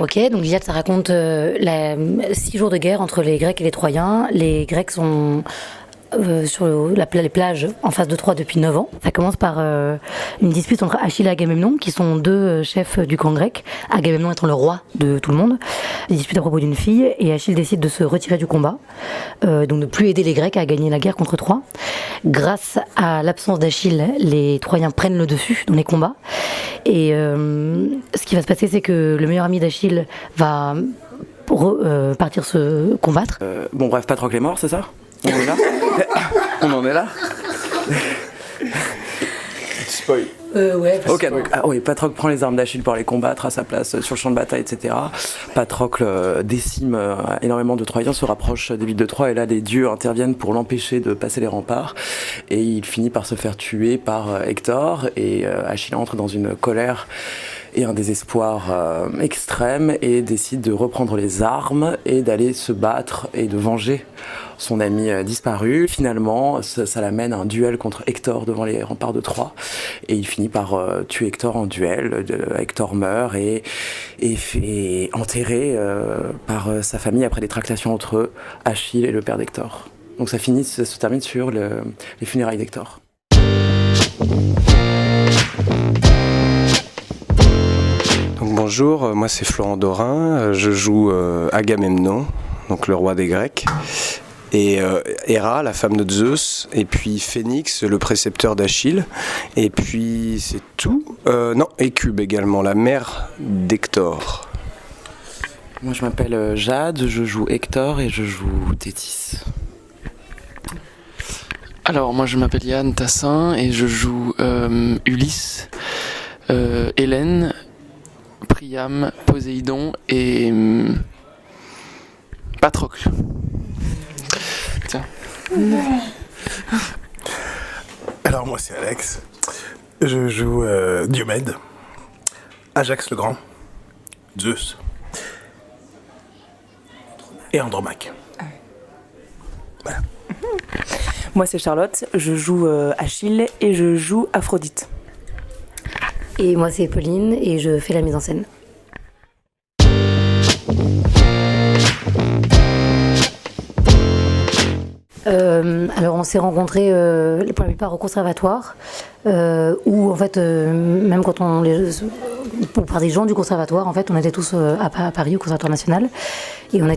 Ok, donc l'Iliade, ça raconte 6 jours de guerre entre les Grecs et les Troyens. Les Grecs sont sur les plages en face de Troie depuis 9 ans. Ça commence par une dispute entre Achille et Agamemnon, qui sont deux chefs du camp grec, Agamemnon étant le roi de tout le monde. Ils disputent à propos d'une fille, et Achille décide de se retirer du combat, donc de plus aider les Grecs à gagner la guerre contre Troie. Grâce à l'absence d'Achille, les Troyens prennent le dessus dans les combats, et ce qui va se passer, c'est que le meilleur ami d'Achille va partir se combattre. Bon bref, Patrocle est mort, c'est ça? On est là? On en est là? Spoil. Ouais. Ok, donc oui, Patrocle prend les armes d'Achille pour aller combattre à sa place sur le champ de bataille, etc. Patrocle décime énormément de Troyens, se rapproche des villes de Troie, et là les dieux interviennent pour l'empêcher de passer les remparts, et il finit par se faire tuer par Hector, et Achille entre dans une colère et un désespoir extrême, et décide de reprendre les armes et d'aller se battre et de venger son ami disparu. Finalement, ça l'amène à un duel contre Hector devant les remparts de Troie, et il finit par tuer Hector en duel. Hector meurt et est enterré par sa famille après des tractations entre Achille et le père d'Hector. Donc ça se termine sur les funérailles d'Hector. Donc bonjour, moi c'est Florent Dorin, je joue Agamemnon, donc le roi des Grecs, et Héra, la femme de Zeus, et puis Phénix, le précepteur d'Achille, et puis c'est tout. Écube également, la mère d'Hector. Moi je m'appelle Jade, je joue Hector et je joue Thétis. Alors moi je m'appelle Yann Tassin et je joue Ulysse, Hélène, Priam, Poséidon et Patrocle. Tiens. Alors moi c'est Alex, je joue Diomède, Ajax le Grand, Zeus et Andromaque. Voilà. Moi c'est Charlotte, je joue Achille et je joue Aphrodite. Et moi c'est Pauline et je fais la mise en scène. Alors on s'est rencontrés pour la plupart au conservatoire, où en fait même quand par des gens du conservatoire, en fait on était tous à Paris au conservatoire national, et on a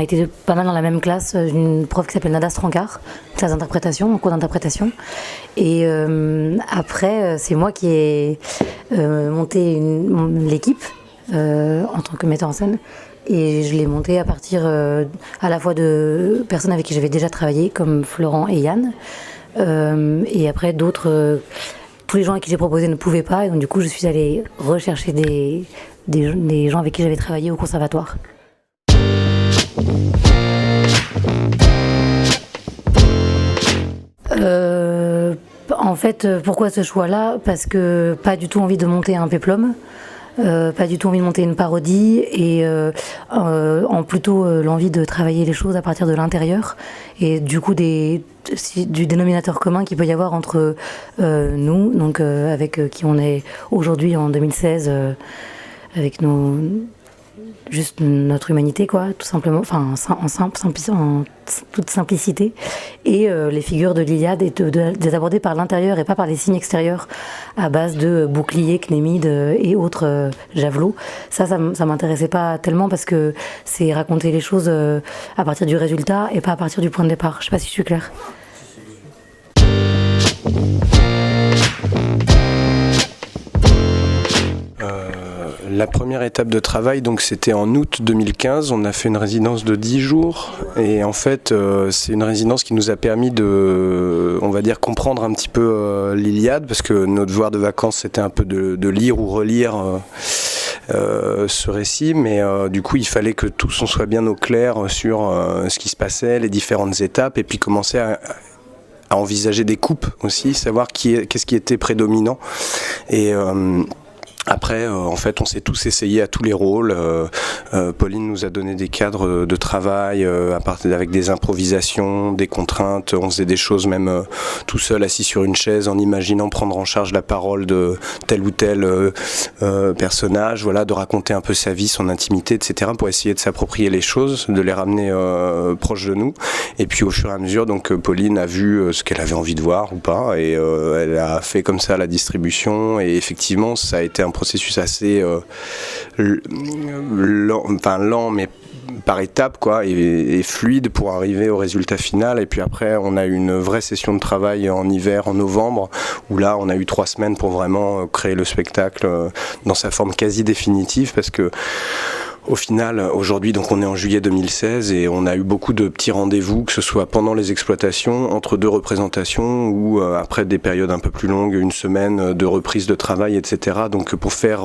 été pas mal dans la même classe d'une prof qui s'appelle Nada Strankar, classe d'interprétation, en cours d'interprétation, et après c'est moi qui ai monté l'équipe en tant que metteur en scène. Et je l'ai monté à partir à la fois de personnes avec qui j'avais déjà travaillé, comme Florent et Yann. Et après, tous les gens à qui j'ai proposé ne pouvaient pas. Et donc, du coup, je suis allée rechercher des gens avec qui j'avais travaillé au conservatoire. En fait, pourquoi ce choix-là? Parce que pas du tout envie de monter un péplum. Pas du tout envie de monter une parodie, et en plutôt l'envie de travailler les choses à partir de l'intérieur, et du coup du dénominateur commun qu'il peut y avoir entre nous, donc avec qui on est aujourd'hui en 2016, avec juste notre humanité, quoi, tout simplement, enfin en toute simplicité, et les figures de l'Iliade, et de les aborder par l'intérieur et pas par les signes extérieurs à base de boucliers, cnémides et autres javelots. Ça m'intéressait pas tellement, parce que c'est raconter les choses à partir du résultat et pas à partir du point de départ. Je sais pas si je suis claire. La première étape de travail, donc c'était en août 2015. On a fait une résidence de 10 jours. Et en fait, c'est une résidence qui nous a permis de, on va dire, comprendre un petit peu l'Iliade, parce que notre devoir de vacances, c'était un peu de lire ou relire ce récit. Mais du coup, il fallait que tous on soit bien au clair sur ce qui se passait, les différentes étapes, et puis commencer à envisager des coupes aussi, savoir qu'est-ce qui était prédominant. Et après, en fait, on s'est tous essayés à tous les rôles. Pauline nous a donné des cadres de travail avec des improvisations, des contraintes. On faisait des choses même tout seul, assis sur une chaise, en imaginant prendre en charge la parole de tel ou tel personnage, voilà, de raconter un peu sa vie, son intimité, etc., pour essayer de s'approprier les choses, de les ramener proches de nous. Et puis au fur et à mesure, donc Pauline a vu ce qu'elle avait envie de voir ou pas, et elle a fait comme ça la distribution. Et effectivement, ça a été un processus assez lent, mais par étapes, quoi, et fluide pour arriver au résultat final. Et puis après, on a eu une vraie session de travail en hiver, en novembre, où là, on a eu 3 semaines pour vraiment créer le spectacle dans sa forme quasi définitive, parce que au final, aujourd'hui, donc on est en juillet 2016 et on a eu beaucoup de petits rendez-vous, que ce soit pendant les exploitations, entre 2 représentations ou après des périodes un peu plus longues, 1 semaine de reprise de travail, etc. Donc pour faire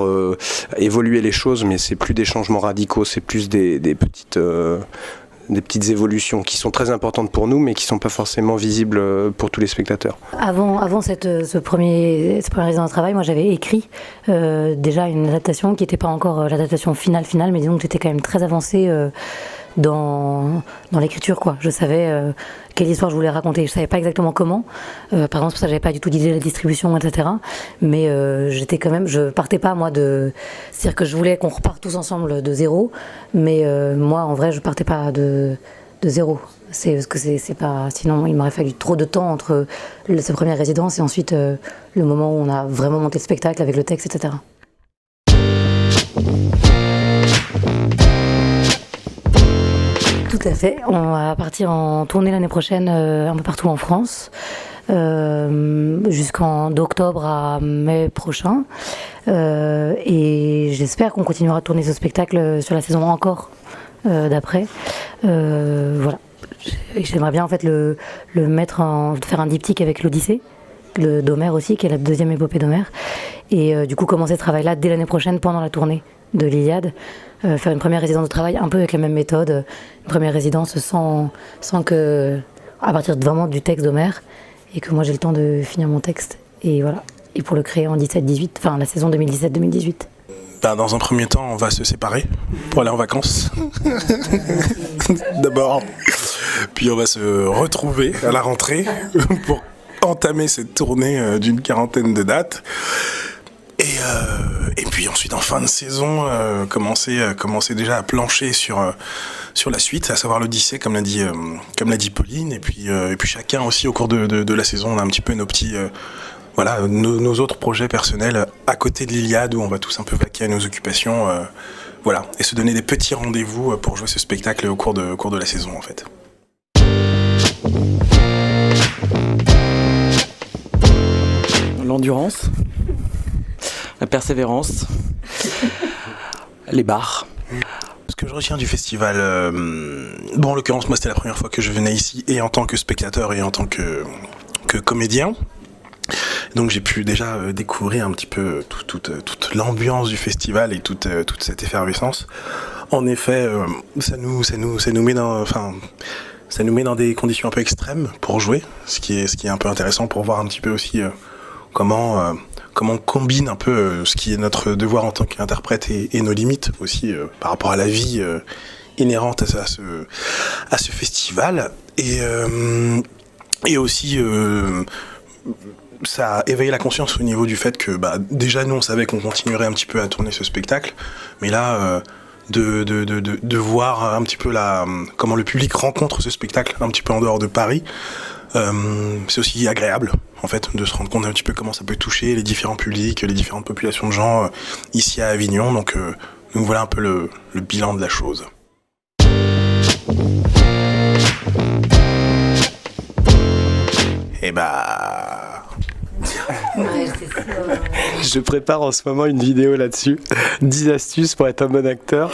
évoluer les choses, mais c'est plus des changements radicaux, c'est plus des petites évolutions qui sont très importantes pour nous, mais qui ne sont pas forcément visibles pour tous les spectateurs. Avant ce premier résidence de travail, moi j'avais écrit déjà une adaptation qui n'était pas encore l'adaptation finale, mais disons que j'étais quand même très avancée dans l'écriture, quoi. Je savais quelle histoire je voulais raconter. Je savais pas exactement comment. Par exemple, c'est pour ça que j'avais pas du tout d'idée de la distribution, etc. Mais j'étais quand même, je partais pas moi c'est-à-dire que je voulais qu'on reparte tous ensemble de zéro. Mais moi, en vrai, je partais pas de zéro. C'est parce que c'est pas. Sinon, il m'aurait fallu trop de temps entre sa première résidence et ensuite le moment où on a vraiment monté le spectacle avec le texte, etc. Tout à fait. On va partir en tournée l'année prochaine un peu partout en France, d'octobre à mai prochain. Et j'espère qu'on continuera de tourner ce spectacle sur la saison encore d'après. Voilà. J'aimerais bien en fait le mettre faire un diptyque avec l'Odyssée, d'Homère aussi, qui est la deuxième épopée d'Homère. Et du coup commencer ce travail-là dès l'année prochaine pendant la tournée de l'Iliade. Faire une première résidence de travail un peu avec la même méthode, une première résidence sans que, à partir vraiment du texte d'Homère, et que moi j'ai le temps de finir mon texte, et voilà, et pour le créer en 17-18, enfin la saison 2017-2018. Dans un premier temps, on va se séparer pour aller en vacances. D'abord. Puis on va se retrouver à la rentrée pour entamer cette tournée d'une 40aine de dates. Et puis ensuite en fin de saison commencer déjà à plancher sur la suite, à savoir l'Odyssée comme l'a dit Pauline, et puis chacun aussi au cours de la saison on a un petit peu nos petits nos autres projets personnels à côté de l'Iliade où on va tous un peu vaquer à nos occupations, et se donner des petits rendez-vous pour jouer ce spectacle au cours de la saison en fait. L'endurance, la persévérance, les bars. Ce que je retiens du festival, en l'occurrence moi c'était la première fois que je venais ici, et en tant que spectateur et en tant que comédien. Donc j'ai pu déjà découvrir un petit peu toute l'ambiance du festival et toute cette effervescence. En effet, ça nous met dans des conditions un peu extrêmes pour jouer, ce qui est un peu intéressant pour voir un petit peu aussi comment on combine un peu ce qui est notre devoir en tant qu'interprète et nos limites aussi par rapport à la vie inhérente à ce festival. Et aussi ça a éveillé la conscience au niveau du fait que déjà nous on savait qu'on continuerait un petit peu à tourner ce spectacle, mais là de voir un petit peu comment le public rencontre ce spectacle un petit peu en dehors de Paris, c'est aussi agréable en fait de se rendre compte un petit peu comment ça peut toucher les différents publics, les différentes populations de gens ici à Avignon. Donc voilà un peu le bilan de la chose. Et Je prépare en ce moment une vidéo là-dessus, 10 astuces pour être un bon acteur.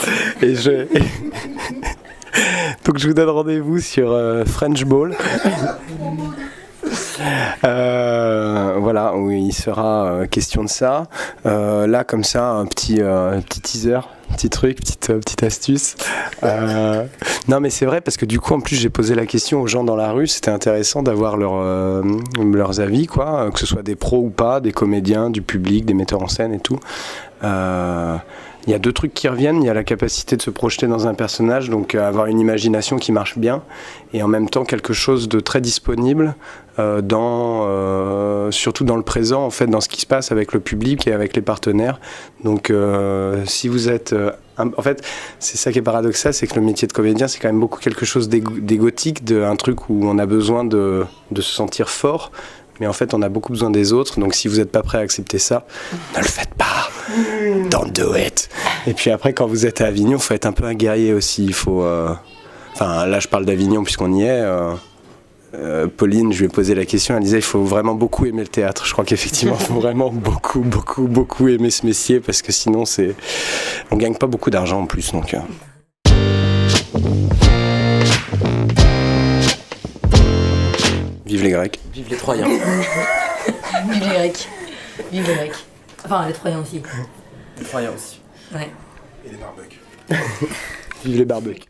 Donc je vous donne rendez-vous sur French Ball. Voilà, où il sera question de ça. Là, comme ça, un petit teaser, petit truc, petite astuce. Non, mais c'est vrai parce que du coup, en plus, j'ai posé la question aux gens dans la rue. C'était intéressant d'avoir leurs avis, quoi, que ce soit des pros ou pas, des comédiens, du public, des metteurs en scène et tout. Il y a deux trucs qui reviennent. Il y a la capacité de se projeter dans un personnage, donc avoir une imagination qui marche bien, et en même temps quelque chose de très disponible, surtout dans le présent, en fait, dans ce qui se passe avec le public et avec les partenaires. Donc, si vous êtes... en fait, c'est ça qui est paradoxal, c'est que le métier de comédien, c'est quand même beaucoup quelque chose d'égotique, un truc où on a besoin de se sentir fort. Mais en fait, on a beaucoup besoin des autres. Donc, si vous n'êtes pas prêt à accepter ça, ne le faites pas. Don't do it. Et puis après, quand vous êtes à Avignon, il faut être un peu un guerrier aussi. Il faut... Enfin, là, je parle d'Avignon puisqu'on y est. Pauline, je lui ai posé la question. Elle disait il faut vraiment beaucoup aimer le théâtre. Je crois qu'effectivement, il faut vraiment beaucoup aimer ce métier parce que sinon, on ne gagne pas beaucoup d'argent en plus. Donc... Vive les Grecs. Vive les Troyens. Vive les Grecs. Vive les Grecs. Enfin, les Troyens aussi. Les Troyens aussi. Ouais. Et les barbecues. Vive les barbecues.